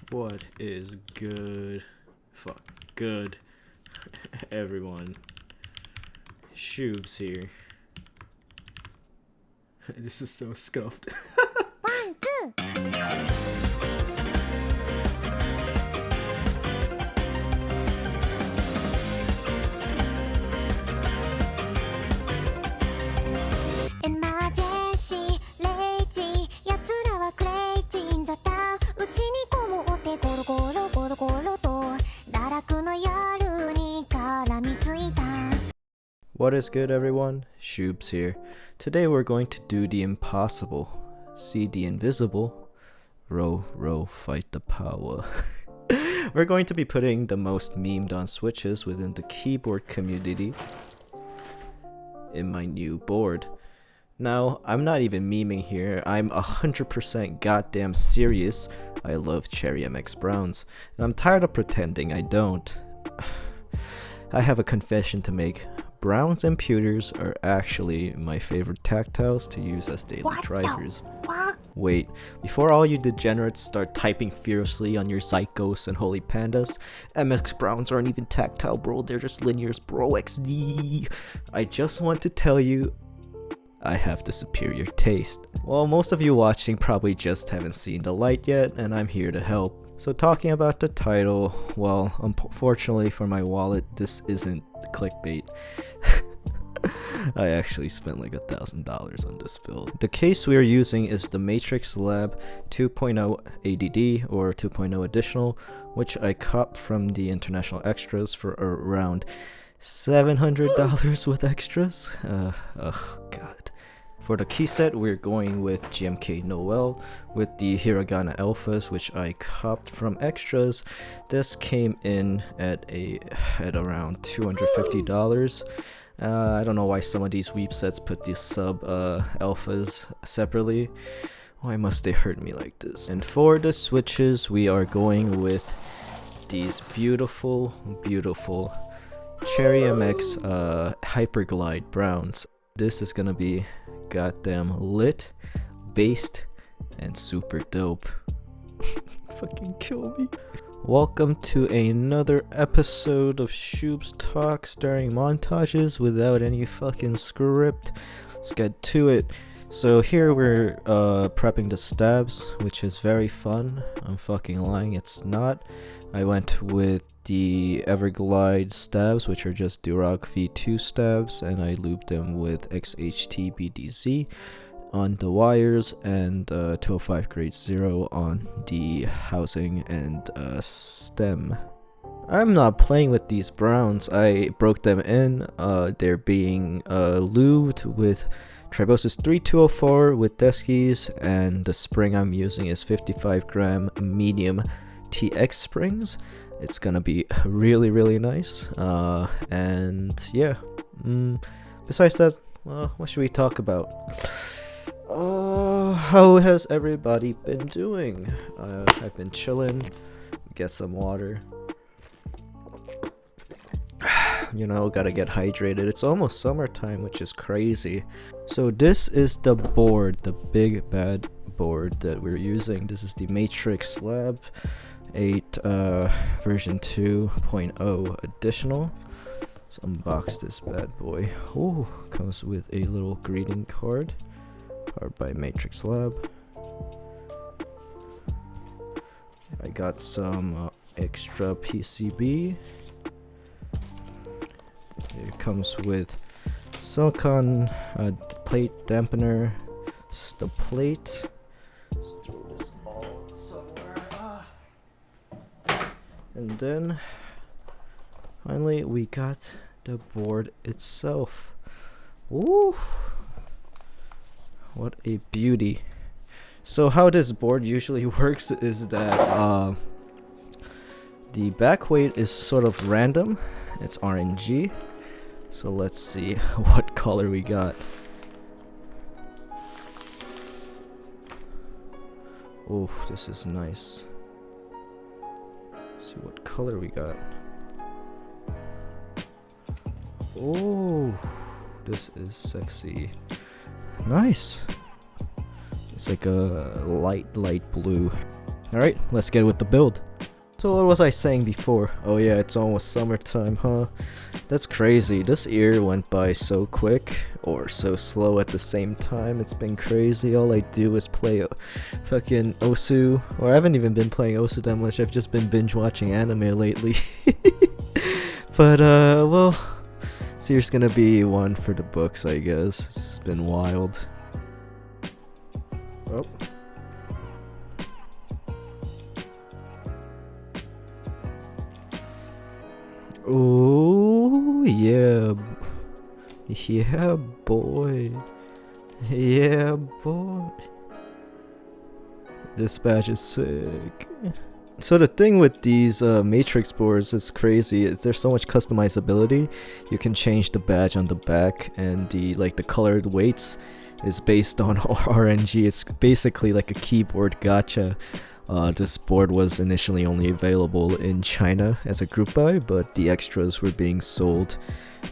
What is good? Fuck, good. Everyone. Shoutout here. This is so scuffed. Emergency, lazy, 奴らはクレイジーンザタウンうちにこもってゴロゴロゴロゴロと堕落の夜に絡みついた。 What is good, everyone? Shoutout here. Today we're going to do the impossible. See the invisible. Row, row, fight the power. We're going to be putting the most memed on switches within the keyboard community in my new board. Now, I'm not even memeing here, I'm 100% goddamn serious. I love Cherry MX Browns, and I'm tired of pretending I don't. I have a confession to make. Browns and pewters are actually my favorite tactiles to use as daily drivers. Wait, before all you degenerates start typing fiercely on your Zycos and Holy Pandas, MX Browns aren't even tactile, bro, they're just linears, bro, XD. I just want to tell you, I have the superior taste. Well, most of you watching probably just haven't seen the light yet, and I'm here to help. So talking about the title, well, unfortunately for my wallet, this isn't clickbait. I actually spent like $1,000 on this build. The case we are using is the Matrix Lab 2.0 ADD or 2.0 Additional, which I copped from the International Extras for around $700 with extras. Oh god. For the key set, we're going with GMK Noel with the Hiragana Alphas, which I copped from extras. This came in at around $250. I don't know why some of these weep sets put these sub alphas separately. Why must they hurt me like this? And for the switches, we are going with these beautiful, beautiful Cherry MX Hyperglide Browns. This is gonna be goddamn lit, based, and super dope. Fucking kill me. Welcome to another episode of Shoob's Talks during montages without any fucking script. Let's get to it. So here we're prepping the stabs, which is very fun. I'm fucking lying, it's not. I went with the Everglide stabs, which are just Duroc V2 stabs, and I looped them with XHT-BDZ on the wires and 205 grade 0 on the housing and stem. I'm not playing with these browns. I broke them in. They're being lubed with Tribosys 3204 with Deskies, and the spring I'm using is 55 gram medium TX springs. It's gonna be really, really nice. And yeah, besides that, what should we talk about? How has everybody been doing? I've been chilling. Get some water. You know, gotta get hydrated. It's almost summertime, which is crazy. So this is the board, the big bad board that we're using. This is the Matrix Lab 8 version 2.0 additional. Let's unbox this bad boy. Oh, comes with a little greeting card. Powered by Matrix Lab. I got some extra PCB. It comes with silicon plate dampener. It's the plate. Let's throw this all somewhere. And then finally we got the board itself. Ooh, what a beauty. So how this board usually works is that the back weight is sort of random. It's RNG. So let's see what color we got. Oh, this is nice. Let's see what color we got. Oh, this is sexy. Nice. It's like a light blue. Alright, let's get with the build. So what was I saying before? Oh yeah, it's almost summertime, huh? That's crazy. This year went by so quick, or so slow at the same time. It's been crazy. All I do is play fucking Osu, or I haven't even been playing Osu that much. I've just been binge watching anime lately. But well, this year's gonna be one for the books, I guess. It's been wild. Oh. Oh yeah, yeah boy, yeah boy. This badge is sick. So the thing with these matrix boards is crazy. There's so much customizability. You can change the badge on the back, and the colored weights is based on RNG. It's basically like a keyboard gacha. This board was initially only available in China as a group buy, but the extras were being sold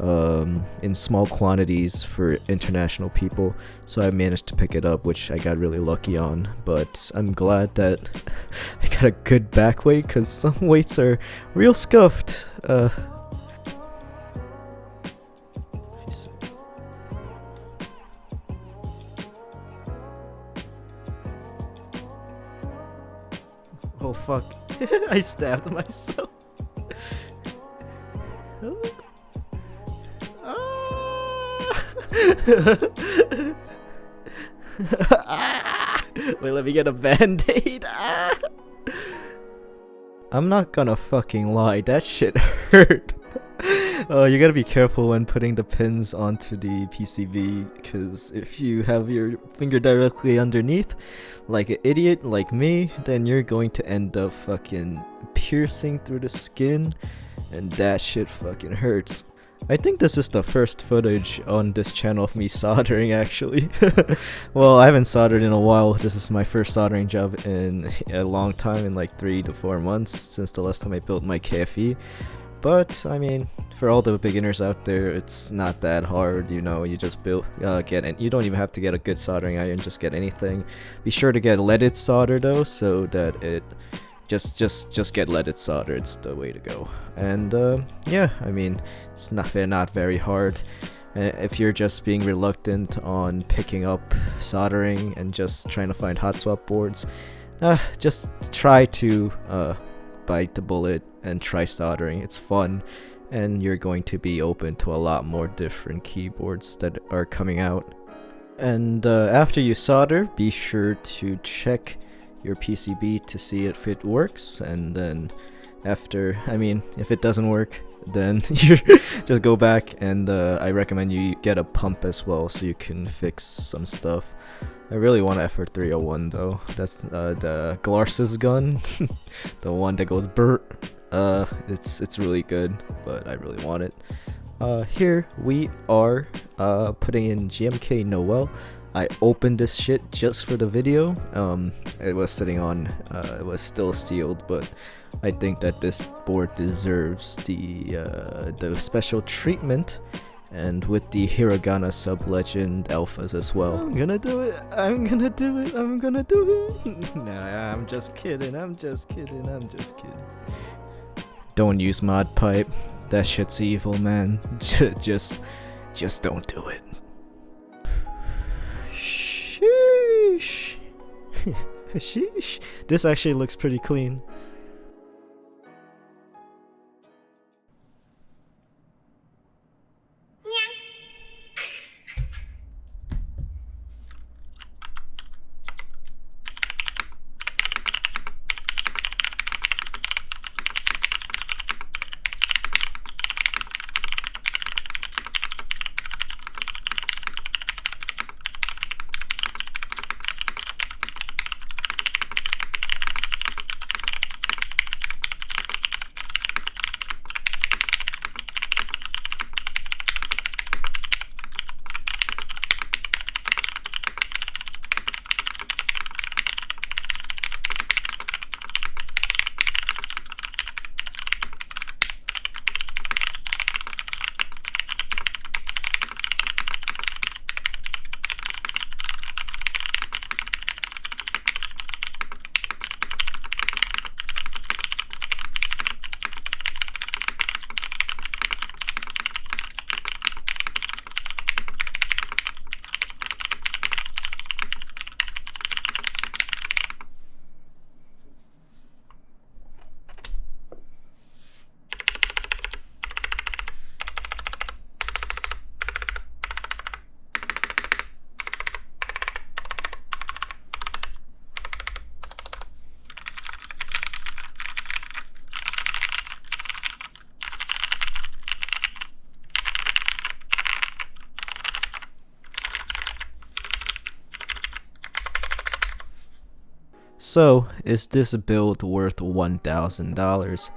in small quantities for international people, so I managed to pick it up, which I got really lucky on. But I'm glad that I got a good back weight, because some weights are real scuffed. Oh fuck, I stabbed myself. Wait, let me get a band-aid. I'm not gonna fucking lie, that shit hurt. You gotta be careful when putting the pins onto the PCB, because if you have your finger directly underneath, like an idiot like me, then you're going to end up fucking piercing through the skin, and that shit fucking hurts. I think this is the first footage on this channel of me soldering, actually. Well, I haven't soldered in a while. This is my first soldering job in a long time, in like 3 to 4 months, since the last time I built my KFE. But I mean, for all the beginners out there, it's not that hard. You know, you just build, get it. You don't even have to get a good soldering iron. Just get anything. Be sure to get leaded solder though, so that it just get leaded solder. It's the way to go. And yeah, I mean, it's not very hard. If you're just being reluctant on picking up soldering and just trying to find hot swap boards, just try to bite the bullet and try soldering. It's fun, and you're going to be open to a lot more different keyboards that are coming out. And after you solder, be sure to check your PCB to see if it works, and then after, I mean, if it doesn't work, then you just go back, and I recommend you get a pump as well so you can fix some stuff. I really want Effort 301 though. That's the Glarsis gun, the one that goes burr. It's really good, but I really want it. Here we are putting in GMK Noel. I opened this shit just for the video. It was sitting on, it was still sealed, but I think that this board deserves the special treatment, and with the Hiragana sub-legend alphas as well. I'm gonna do it, I'm gonna do it, I'm gonna do it. Nah, I'm just kidding, I'm just kidding, I'm just kidding. Don't use mod pipe, that shit's evil, man. just don't do it. Sheesh. Sheesh. This actually looks pretty clean. So, is this build worth $1,000?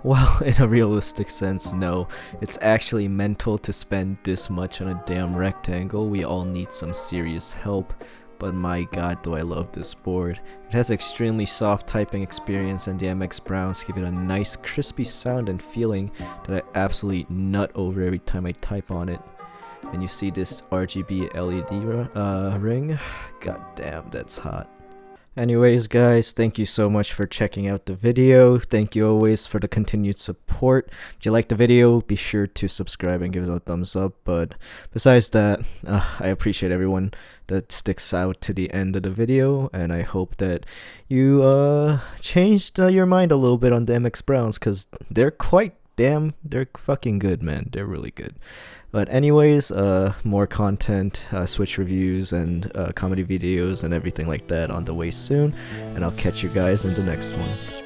Well, in a realistic sense, no. It's actually mental to spend this much on a damn rectangle. We all need some serious help. But my god, do I love this board. It has extremely soft typing experience, and the MX Browns give it a nice crispy sound and feeling that I absolutely nut over every time I type on it. And you see this RGB LED ring? God damn, that's hot. Anyways guys, thank you so much for checking out the video. Thank you always for the continued support. If you like the video, be sure to subscribe and give it a thumbs up. But besides that, I appreciate everyone that sticks out to the end of the video, and I hope that you changed your mind a little bit on the MX Browns, because they're they're fucking good, man. They're really good. But anyways, more content, Switch reviews, and comedy videos and everything like that on the way soon. And I'll catch you guys in the next one.